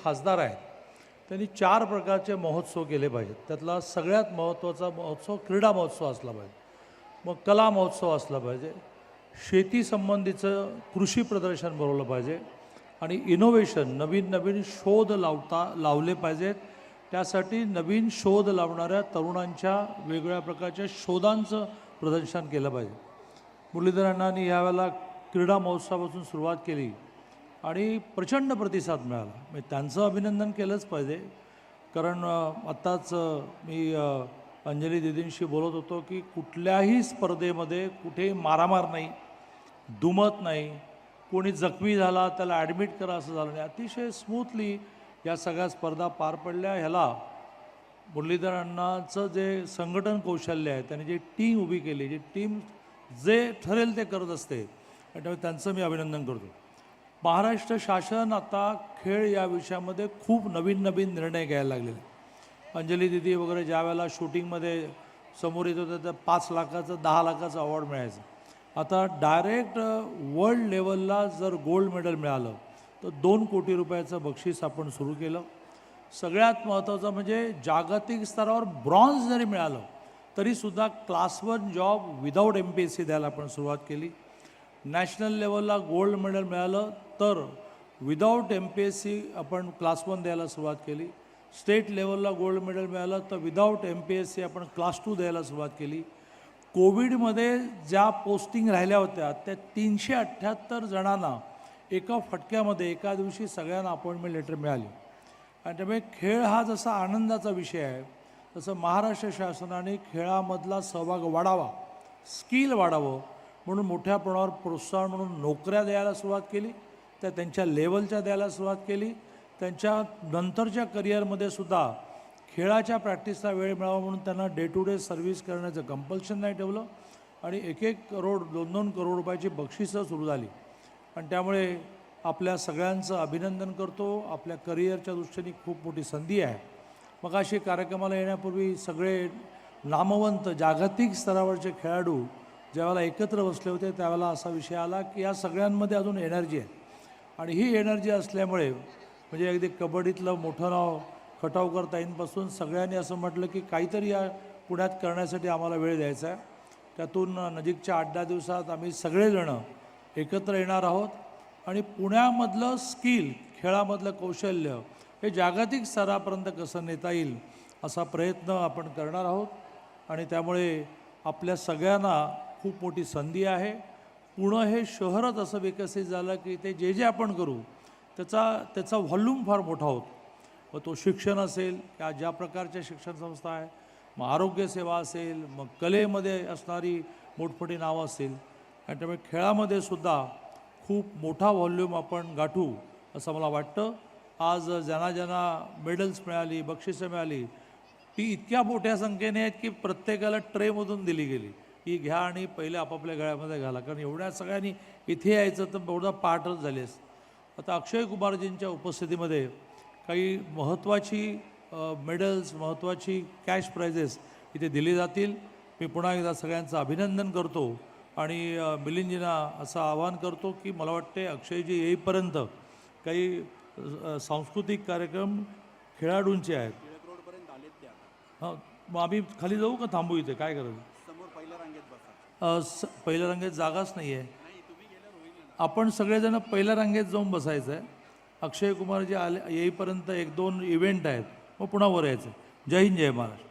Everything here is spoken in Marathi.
खासदार आहेत त्यांनी 4 प्रकारचे महोत्सव केले पाहिजेत. त्यातला सगळ्यात महत्त्वाचा महोत्सव क्रीडा महोत्सव असला पाहिजे, मग कला महोत्सव असला पाहिजे, शेती संबंधीचं कृषी प्रदर्शन भरवलं पाहिजे आणि इनोव्हेशन नवीन नवीन शोध लावले पाहिजेत. त्यासाठी नवीन शोध लावणाऱ्या तरुणांच्या वेगवेगळ्या प्रकारच्या शोधांचं प्रदर्शन केलं पाहिजे. मुरलीधर अण्णांनी यावेळेला क्रीडा महोत्सवापासून सुरुवात केली आणि प्रचंड प्रतिसाद मिळाला. मी त्यांचं अभिनंदन केलंच पाहिजे, कारण आत्ताच मी अंजली दीदींशी बोलत होतो की कुठल्याही स्पर्धेमध्ये कुठेही मारामार नाही, दुमत नाही, कोणी जखमी झाला त्याला ॲडमिट करा असं झालं नाही. अतिशय स्मूथली या सगळ्या स्पर्धा पार पडल्या. ह्याला मुरलीधर अण्णांचं जे संघटन कौशल्य आहे, त्यांनी जी टीम उभी केली, जी टीम जे ठरेल ते करत असते, आणि त्यामुळे त्यांचं मी अभिनंदन करतो. महाराष्ट्र शासन आता खेळ या विषयामध्ये खूप नवीन नवीन निर्णय घ्यायला लागलेले. अंजली दीदी वगैरे ज्या वेळेला शूटिंगमध्ये समोर येत होतं तर 5 लाखाचं 10 लाखाचं अवॉर्ड मिळायचं. आता डायरेक्ट वर्ल्ड लेवलला जर गोल्ड मेडल मिळालं तर 2 कोटी रुपयाचं बक्षीस आपण सुरू केलं. सगळ्यात महत्त्वाचं म्हणजे जागतिक स्तरावर ब्रॉन्झ जरी मिळालं तरीसुद्धा क्लास 1 जॉब विदाऊट MPSC द्यायला आपण सुरुवात केली. नॅशनल लेवलला गोल्ड मेडल मिळालं तर विदाऊट MPSC आपण क्लास 1 द्यायला सुरुवात केली. स्टेट लेवलला गोल्ड मेडल मिळालं तर विदाऊट MPSC आपण क्लास 2 द्यायला सुरुवात केली. कोविडमध्ये ज्या पोस्टिंग राहिल्या होत्या त्या 378 जणांना एका फटक्यामध्ये एका दिवशी सगळ्यांना अपॉइंटमेंट लेटर मिळाली. आणि त्यामुळे खेळ हा जसा आनंदाचा विषय आहे तसं महाराष्ट्र शासनाने खेळामधला सहभाग वाढावा, स्किल वाढावं म्हणून मोठ्या प्रमाणावर प्रोत्साहन म्हणून नोकऱ्या द्यायला सुरुवात केली. त्या त्यांच्या लेवलच्या द्यायला सुरुवात केली. त्यांच्या नंतरच्या करिअरमध्ये सुद्धा खेळाच्या प्रॅक्टिसला वेळ मिळावा म्हणून त्यांना डे टू डे सर्व्हिस करण्याचं कंपल्शन नाही ठेवलं आणि 1-1 करोड 2-2 करोड रुपयाची बक्षिसं सुरू झाली. आणि त्यामुळे आपल्या सगळ्यांचं अभिनंदन करतो. आपल्या करिअरच्या दृष्टीने खूप मोठी संधी आहे. मग अशी कार्यक्रमाला येण्यापूर्वी सगळे नामवंत जागतिक स्तरावरचे खेळाडू ज्यावेळेला एकत्र बसले होते त्यावेळेला असा विषय आला की या सगळ्यांमध्ये अजून एनर्जी आहे आणि ही एनर्जी असल्यामुळे म्हणजे अगदी कबड्डीतलं मोठं नाव खटावकर ताईंपासून सगळ्यांनी असं म्हटलं की काहीतरी या पुण्यात करण्यासाठी आम्हाला वेळ द्यायचा आहे. त्यातून नजीकच्या 8-10 दिवसात आम्ही सगळेजणं एकत्र येणार आहोत आणि पुण्यामधलं स्किल, खेळामधलं कौशल्य हे जागतिक स्तरापर्यंत कसं नेता येईल असा प्रयत्न आपण करणार आहोत. आणि त्यामुळे आपल्या सगळ्यांना खूप मोठी संधी आहे. पुणे हे शहरच असं विकसित झालं की ते जे जे आपण करू त्याचा व्हॉल्यूम फार मोठा होतो. मग तो शिक्षण असेल, या ज्या प्रकारच्या शिक्षण संस्था आहे, मग आरोग्यसेवा असेल, मग कलेमध्ये असणारी मोठमोठी नावं असतील, आणि त्यामुळे खेळामध्ये सुद्धा खूप मोठा व्हॉल्यूम आपण गाठू असं मला वाटतं. आज ज्यांना मेडल्स मिळाली, बक्षिसं मिळाली ती इतक्या मोठ्या संख्येने आहेत की प्रत्येकाला ट्रेमधून दिली गेली की घ्या आणि पहिले आपापल्या गळ्यामध्ये घाला, कारण एवढ्या सगळ्यांनी इथे यायचं तर एवढा पाठच झाली असते. आता अक्षय कुमारजींच्या उपस्थितीमध्ये काही महत्त्वाची मेडल्स, महत्त्वाची कॅश प्राइजेस इथे दिली जातील. मी पुन्हा एकदा सगळ्यांचं अभिनंदन करतो आणि मिलिंदजींना असं आवाहन करतो की मला वाटते अक्षयजी येईपर्यंत काही सांस्कृतिक कार्यक्रम खेळाडूंचे आहेत. हां, मग आम्ही खाली जाऊ का थांबू इथे, काय करायचं? पहिल्या रांगेत जागाच नाही आहे. आपण सगळेजण पहिल्या रांगेत जाऊन बसायचं आहे. अक्षय कुमारजी येईपर्यंत 1-2 इव्हेंट आहेत, मग पुन्हा वर यायचं. जय हिंद, जय महाराष्ट्र.